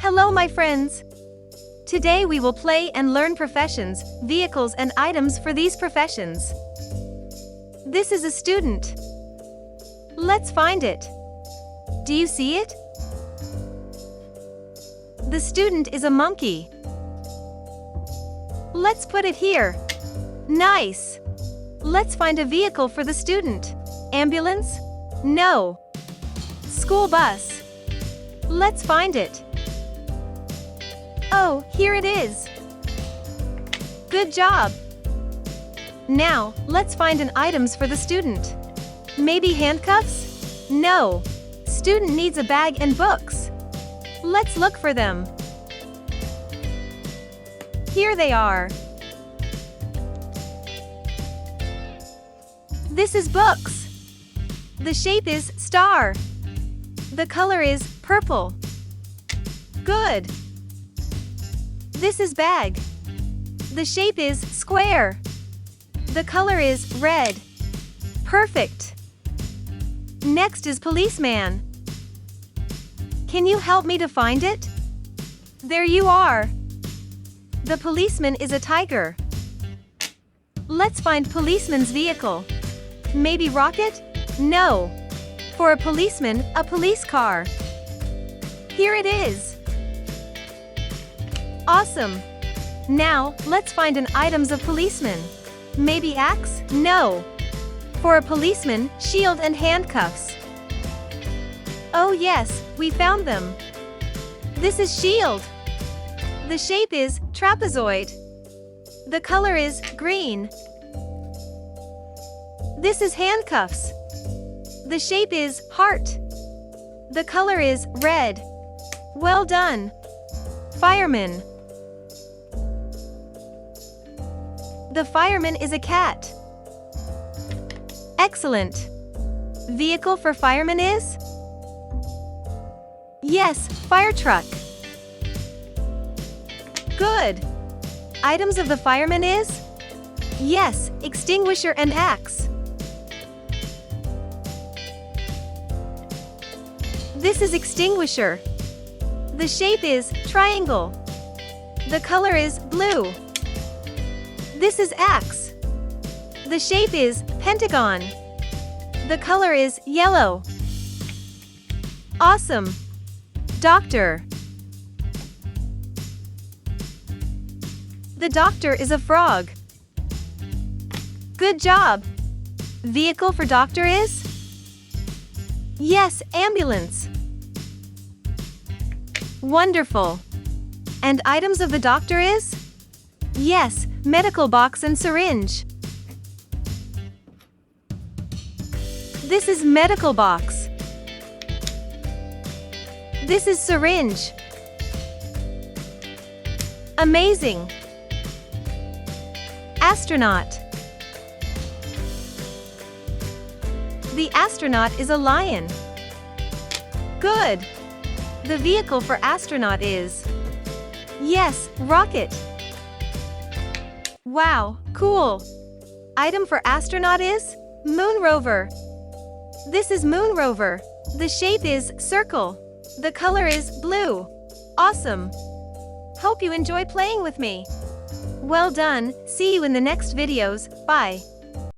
Hello my friends! Today we will play and learn professions, vehicles and items for these professions. This is a student. Let's find it. Do you see it? The student is a monkey. Let's put it here. Nice! Let's find a vehicle for the student. Ambulance? No. School bus. Let's find it. Oh, here it is. Good job. Now, let's find an items for the student. Maybe handcuffs? No. Student needs a bag and books. Let's look for them. Here they are. This is books. The shape is star. The color is purple. Good. This is bag. The shape is square. The color is red. Perfect. Next is policeman. Can you help me to find it? There you are. The policeman is a tiger. Let's find policeman's vehicle. Maybe rocket? No. For a policeman, a police car. Here it is. Awesome. Now, let's find an items of policeman. Maybe axe? No. For a policeman, shield and handcuffs. Oh yes, we found them. This is shield. The shape is trapezoid. The color is green. This is handcuffs. The shape is heart. The color is red. Well done. Fireman. The fireman is a cat. Excellent. Vehicle for fireman is? Yes, fire truck. Good. Items of the fireman is? Yes, extinguisher and axe. This is extinguisher. The shape is triangle. The color is blue. This is axe. The shape is pentagon. The color is yellow. Awesome. Doctor. The doctor is a frog. Good job. Vehicle for doctor is? Yes, ambulance. Wonderful. And items of the doctor is? Yes, medical box and syringe. This is medical box. This is syringe. Amazing. Astronaut. The astronaut is a lion. Good. The vehicle for astronaut is? Yes, rocket. Wow, cool. Item for astronaut is? Moon rover. This is moon rover. The shape is circle. The color is blue. Awesome. Hope you enjoy playing with me. Well done. See you in the next videos. Bye.